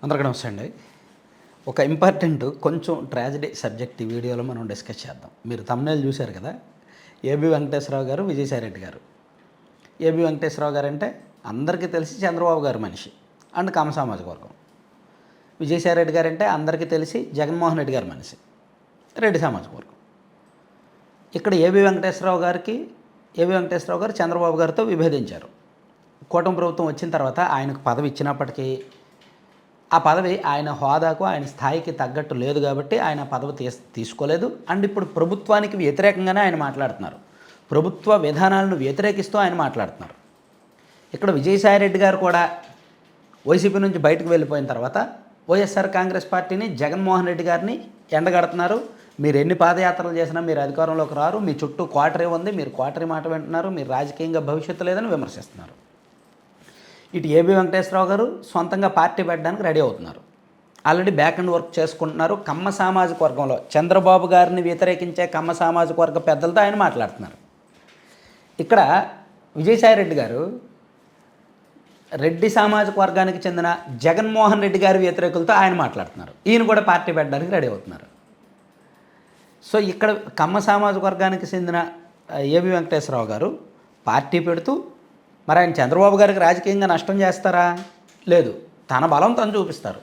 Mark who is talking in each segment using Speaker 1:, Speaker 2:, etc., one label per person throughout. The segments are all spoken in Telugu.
Speaker 1: అందరికీ నమస్తే అండి. ఒక ఇంపార్టెంట్ కొంచెం ట్రాజడీ సబ్జెక్ట్ ఈ వీడియోలో మనం డిస్కస్ చేద్దాం. మీరు థంబ్‌నెయిల్ చూశారు కదా! ఏబి వెంకటేశ్వరరావు గారు, విజయసాయిరెడ్డి గారు. ఏబి వెంకటేశ్వరరావు గారు అంటే అందరికీ తెలిసి చంద్రబాబు గారు మనిషి అండ్ కమ్మ సామాజిక వర్గం. విజయసాయిరెడ్డి గారు అంటే అందరికీ తెలిసి జగన్మోహన్ రెడ్డి గారి మనిషి, రెడ్డి సామాజిక వర్గం. ఇక్కడ ఏబి వెంకటేశ్వరరావు గారు చంద్రబాబు గారితో విభేదించారు. కూటమి ప్రభుత్వం వచ్చిన తర్వాత ఆయనకు పదవి ఇచ్చినప్పటికీ ఆ పదవి ఆయన హోదాకు, ఆయన స్థాయికి తగ్గట్టు లేదు కాబట్టి ఆయన పదవి తీసుకోలేదు. అండ్ ఇప్పుడు ప్రభుత్వానికి వ్యతిరేకంగానే ఆయన మాట్లాడుతున్నారు. ప్రభుత్వ విధానాలను వ్యతిరేకిస్తూ ఆయన మాట్లాడుతున్నారు. ఇక్కడ విజయసాయిరెడ్డి గారు కూడా వైసీపీ నుంచి బయటకు వెళ్ళిపోయిన తర్వాత వైఎస్ఆర్ కాంగ్రెస్ పార్టీని, జగన్మోహన్ రెడ్డి గారిని ఎండగడుతున్నారు. మీరు ఎన్ని పాదయాత్రలు చేసినా మీరు అధికారంలోకి రారు, మీ చుట్టూ క్వార్టరీ ఉంది, మీరు క్వార్టరీ మాట వింటున్నారు, మీరు రాజకీయంగా భవిష్యత్తు లేదని విమర్శిస్తున్నారు. ఇటు ఏబి వెంకటేశ్వరరావు గారు సొంతంగా పార్టీ పెట్టడానికి రెడీ అవుతున్నారు. ఆల్రెడీ బ్యాక్ అండ్ వర్క్ చేసుకుంటున్నారు. కమ్మ సామాజిక వర్గంలో చంద్రబాబు గారిని వ్యతిరేకించే కమ్మ సామాజిక వర్గ పెద్దలతో ఆయన మాట్లాడుతున్నారు. ఇక్కడ విజయసాయిరెడ్డి గారు రెడ్డి సామాజిక వర్గానికి చెందిన జగన్మోహన్ రెడ్డి గారి వ్యతిరేకులతో ఆయన మాట్లాడుతున్నారు. ఈయన కూడా పార్టీ పెట్టడానికి రెడీ అవుతున్నారు. సో ఇక్కడ కమ్మ సామాజిక వర్గానికి చెందిన ఏబి వెంకటేశ్వరరావు గారు పార్టీ పెడుతూ మరి ఆయన చంద్రబాబు గారికి రాజకీయంగా నష్టం చేస్తారా? లేదు, తన బలం తను చూపిస్తారు.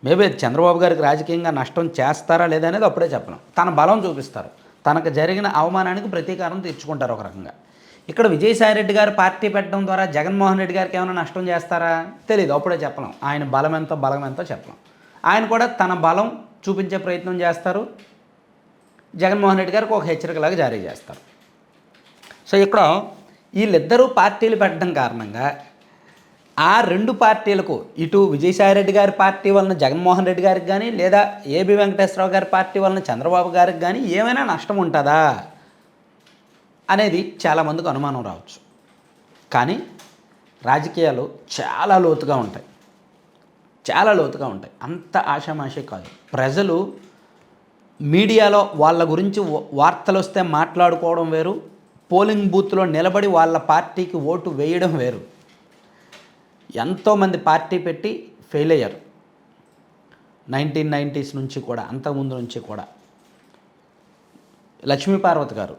Speaker 1: మేబీ చంద్రబాబు గారికి రాజకీయంగా నష్టం చేస్తారా లేదా అనేది అప్పుడే చెప్పలేం. తన బలం చూపిస్తారు. తనకు జరిగిన అవమానానికి ప్రతీకారం తీర్చుకుంటారు ఒక రకంగా. ఇక్కడ విజయసాయిరెడ్డి గారు పార్టీ పెట్టడం ద్వారా జగన్మోహన్ రెడ్డి గారికి ఏమైనా నష్టం చేస్తారా? తెలియదు, అప్పుడే చెప్పలేం. ఆయన బలం ఎంతో చెప్పలేం. ఆయన కూడా తన బలం చూపించే ప్రయత్నం చేస్తారు. జగన్మోహన్ రెడ్డి గారికి ఒక హెచ్చరికలాగా జారీ చేస్తారు. సో ఇక్కడ వీళ్ళిద్దరూ పార్టీలు పెట్టడం కారణంగా ఆ రెండు పార్టీలకు, ఇటు విజయసాయిరెడ్డి గారి పార్టీ వలన జగన్మోహన్ రెడ్డి గారికి కానీ, లేదా ఏబి వెంకటేశ్వరరావు గారి పార్టీ వలన చంద్రబాబు గారికి కానీ ఏమైనా నష్టం ఉంటుందా అనేది చాలామందికి అనుమానం రావచ్చు. కానీ రాజకీయాలు చాలా లోతుగా ఉంటాయి. అంత ఆషామాషి కాదు. ప్రజలు మీడియాలో వాళ్ళ గురించి వార్తలు వస్తే మాట్లాడుకోవడం వేరు, పోలింగ్ బూత్లో నిలబడి వాళ్ళ పార్టీకి ఓటు వేయడం వేరు. ఎంతోమంది పార్టీ పెట్టి ఫెయిల్ అయ్యారు 1990s నుంచి కూడా, అంతకుముందు నుంచి కూడా. లక్ష్మీపార్వతి గారు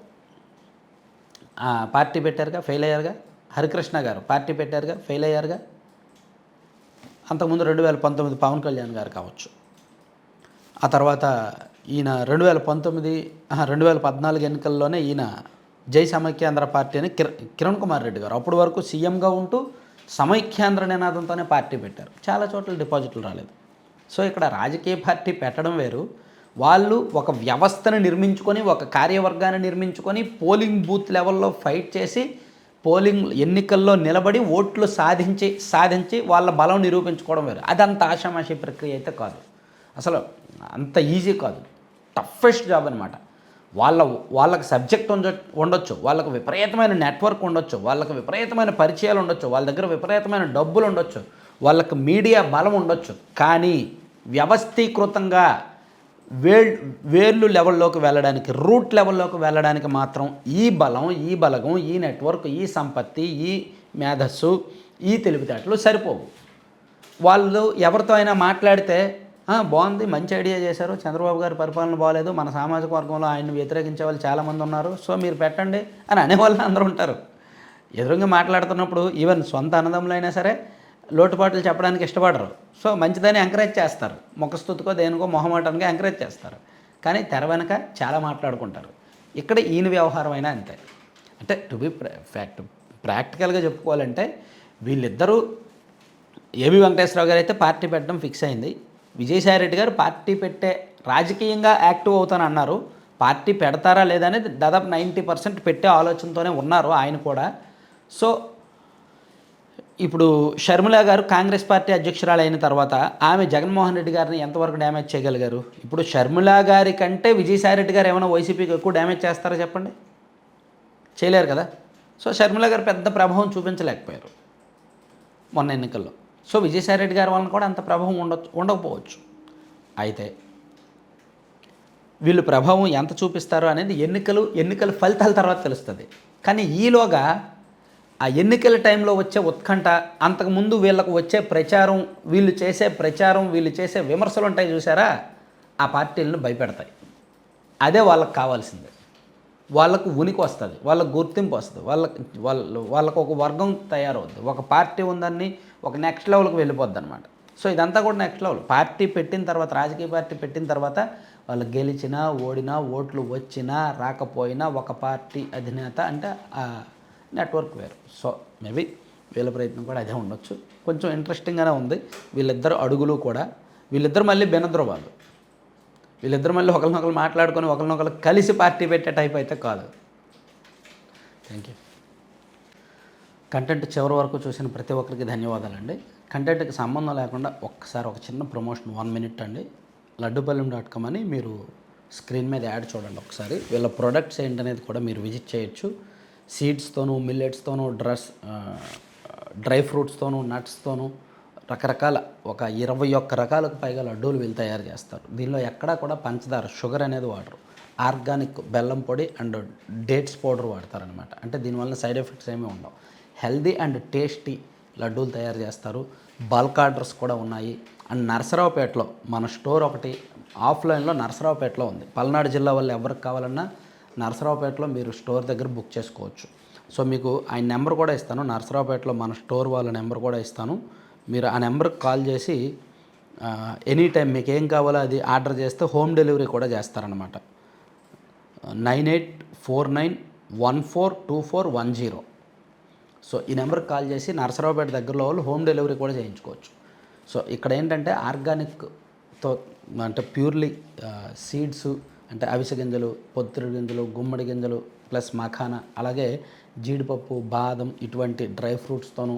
Speaker 1: పార్టీ పెట్టారుగా, ఫెయిల్ అయ్యారుగా. హరికృష్ణ గారు పార్టీ పెట్టారుగా, ఫెయిల్ అయ్యారుగా. అంతకుముందు 2019 పవన్ కళ్యాణ్ గారు కావచ్చు. ఆ తర్వాత ఈయన 2014 ఎన్నికల్లోనే ఈయన జై సమైక్యాంధ్ర పార్టీ అని కిరణ్ కుమార్ రెడ్డి గారు అప్పటి వరకు సీఎంగా ఉంటూ సమైక్యాంధ్ర నినాదంతోనే పార్టీ పెట్టారు. చాలా చోట్ల డిపాజిట్లు రాలేదు. సో ఇక్కడ రాజకీయ పార్టీ పెట్టడం వేరు, వాళ్ళు ఒక వ్యవస్థను నిర్మించుకొని, ఒక కార్యవర్గాన్ని నిర్మించుకొని, పోలింగ్ బూత్ లెవెల్లో ఫైట్ చేసి, పోలింగ్ ఎన్నికల్లో నిలబడి ఓట్లు సాధించి వాళ్ళ బలం నిరూపించుకోవడం వేరు. అది అంత ఆషామాషి ప్రక్రియ అయితే కాదు, అసలు అంత ఈజీ కాదు. టఫెస్ట్ జాబ్ అనమాట. వాళ్ళకి సబ్జెక్ట్ ఉండొచ్చు, వాళ్ళకి విపరీతమైన నెట్వర్క్ ఉండొచ్చు, వాళ్ళకి విపరీతమైన పరిచయాలు ఉండొచ్చు, వాళ్ళ దగ్గర విపరీతమైన డబ్బులు ఉండొచ్చు, వాళ్ళకి మీడియా బలం ఉండొచ్చు. కానీ వ్యవస్థీకృతంగా వేళ్ళు లెవెల్లోకి వెళ్ళడానికి, రూట్ లెవెల్లోకి వెళ్ళడానికి మాత్రం ఈ బలగం, ఈ నెట్వర్క్, ఈ సంపత్తి, ఈ మేధస్సు, ఈ తెలివితేటలు సరిపోవు. వాళ్ళు ఎవరితో అయినా మాట్లాడితే బాగుంది, మంచి ఐడియా చేశారు, చంద్రబాబు గారి పరిపాలన బాగలేదు, మన సామాజిక వర్గంలో ఆయన్ని వ్యతిరేకించే వాళ్ళు చాలామంది ఉన్నారు, సో మీరు పెట్టండి అని అనేవాళ్ళు అందరూ ఉంటారు. ఎదురుగా మాట్లాడుతున్నప్పుడు ఈవెన్ సొంత అన్నదమ్ములు అయినా సరే లోటుపాట్లు చెప్పడానికి ఇష్టపడరు. సో మంచిదని ఎంకరేజ్ చేస్తారు, ముఖస్థుతికో దేనికో మొహమాటానికో ఎంకరేజ్ చేస్తారు. కానీ తెర వెనక చాలా మాట్లాడుకుంటారు. ఇక్కడ ఈయన వ్యవహారం అయినా అంతే. అంటే టు బి ప్రాక్టికల్గా చెప్పుకోవాలంటే వీళ్ళిద్దరూ, ఏబి వెంకటేశ్వరరావు గారు అయితే పార్టీ పెట్టడం ఫిక్స్ అయింది. విజయసాయిరెడ్డి గారు పార్టీ పెట్టే రాజకీయంగా యాక్టివ్ అవుతాను అన్నారు. పార్టీ పెడతారా లేదా అనేది దాదాపు 90% పెట్టే ఆలోచనతోనే ఉన్నారు ఆయన కూడా. సో ఇప్పుడు షర్మిల గారు కాంగ్రెస్ పార్టీ అధ్యక్షురాలు అయిన తర్వాత ఆమె జగన్మోహన్ రెడ్డి గారిని ఎంతవరకు డ్యామేజ్ చేయగలిగారు? ఇప్పుడు షర్మిల గారి కంటే విజయసాయిరెడ్డి గారు ఏమైనా వైసీపీకి ఎక్కువ డ్యామేజ్ చేస్తారా చెప్పండి? చేయలేరు కదా. సో షర్మిల గారు పెద్ద ప్రభావం చూపించలేకపోయారు మొన్న ఎన్నికల్లో. సో విజయసాయిరెడ్డి గారి వలన కూడా అంత ప్రభావం ఉండకపోవచ్చు. అయితే వీళ్ళు ప్రభావం ఎంత చూపిస్తారో అనేది ఎన్నికల ఫలితాల తర్వాత తెలుస్తుంది. కానీ ఈలోగా ఆ ఎన్నికల టైంలో వచ్చే ఉత్కంఠ, అంతకుముందు వీళ్ళకు వచ్చే ప్రచారం, వీళ్ళు చేసే విమర్శలు ఉంటాయి చూసారా, ఆ పార్టీలను భయపెడతాయి. అదే వాళ్ళకి కావాల్సింది. వాళ్ళకు ఉనికి వస్తుంది, వాళ్ళకు గుర్తింపు వస్తుంది, వాళ్ళకు ఒక వర్గం తయారవుద్ది, ఒక పార్టీ ఉందని ఒక నెక్స్ట్ లెవెల్కి వెళ్ళిపోద్ది అనమాట. సో ఇదంతా కూడా నెక్స్ట్ లెవెల్. పార్టీ పెట్టిన తర్వాత, రాజకీయ పార్టీ పెట్టిన తర్వాత వాళ్ళు గెలిచినా ఓడినా, ఓట్లు వచ్చినా రాకపోయినా ఒక పార్టీ అధినేత అంటే ఆ నెట్వర్క్ వేరు. సో మేబీ వీళ్ళ ప్రయత్నం కూడా అదే ఉండొచ్చు. కొంచెం ఇంట్రెస్టింగ్గానే ఉంది. వీళ్ళిద్దరు అడుగులు కూడా, వీళ్ళిద్దరు మళ్ళీ భిన్నధ్రువాలు. వీళ్ళిద్దరు మళ్ళీ ఒకరినొకరు మాట్లాడుకొని ఒకరినొకరు కలిసి పార్టీ పెట్టే టైప్ అయితే కాదు. Thank you. కంటెంట్ చివరి వరకు చూసిన ప్రతి ఒక్కరికి ధన్యవాదాలండి. కంటెంట్కి సంబంధం లేకుండా ఒక్కసారి ఒక చిన్న ప్రమోషన్ 1 మినిట్ అండి. laddupalyam.com అని మీరు స్క్రీన్ మీద యాడ్ చూడండి ఒకసారి. వీళ్ళ ప్రొడక్ట్స్ ఏంటనేది కూడా మీరు విజిట్ చేయొచ్చు. సీడ్స్తోనూ, మిల్లెట్స్తోనూ, డ్రై ఫ్రూట్స్తోనూ, నట్స్తోనూ రకరకాల ఒక 21 రకాలకు పైగా లడ్డూలు వీళ్ళు తయారు చేస్తారు. దీనిలో ఎక్కడా కూడా పంచదార, షుగర్ అనేది వాడరు. ఆర్గానిక్ బెల్లం పొడి అండ్ డేట్స్ పౌడర్ వాడతారనమాట. అంటే దీనివల్ల సైడ్ ఎఫెక్ట్స్ ఏమీ ఉండవు. హెల్దీ అండ్ టేస్టీ లడ్డూలు తయారు చేస్తారు. బల్క్ ఆర్డర్స్ కూడా ఉన్నాయి. అండ్ నరసరావుపేటలో మన స్టోర్ ఒకటి ఆఫ్లైన్లో నరసరావుపేటలో ఉంది. పల్నాడు జిల్లా వాళ్ళు ఎవరికి కావాలన్నా నరసరావుపేటలో మీరు స్టోర్ దగ్గర బుక్ చేసుకోవచ్చు. సో మీకు ఆయన నెంబర్ కూడా ఇస్తాను, నరసరావుపేటలో మన స్టోర్ వాళ్ళ నెంబర్ కూడా ఇస్తాను. మీరు ఆ నెంబర్కి కాల్ చేసి ఎనీ టైం మీకు ఏం కావాలో అది ఆర్డర్ చేస్తే హోమ్ డెలివరీ కూడా చేస్తారనమాట. 9849142410. సో ఈ నెంబర్కి కాల్ చేసి నరసరావుపేట దగ్గరలో వాళ్ళు హోమ్ డెలివరీ కూడా చేయించుకోవచ్చు. సో ఇక్కడ ఏంటంటే ఆర్గానిక్తో అంటే ప్యూర్లీ సీడ్స్ అంటే అవిసె గింజలు, పొత్తిరి గింజలు, గుమ్మడి గింజలు ప్లస్ మఖానా, అలాగే జీడిపప్పు, బాదం ఇటువంటి డ్రై ఫ్రూట్స్తోనూ,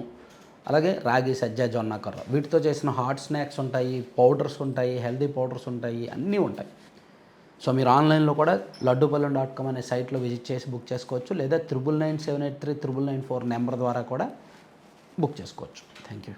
Speaker 1: అలాగే రాగి, సజ్జ, జొన్న కొర్ర వీటితో చేసిన హాట్ స్నాక్స్ ఉంటాయి, పౌడర్స్ ఉంటాయి, హెల్దీ పౌడర్స్ ఉంటాయి, అన్నీ ఉంటాయి. సో మీరు ఆన్లైన్లో కూడా laddupalyam.com అనే సైట్లో విజిట్ చేసి బుక్ చేసుకోవచ్చు. లేదా 9997839994 నెంబర్ ద్వారా కూడా బుక్ చేసుకోవచ్చు. Thank you.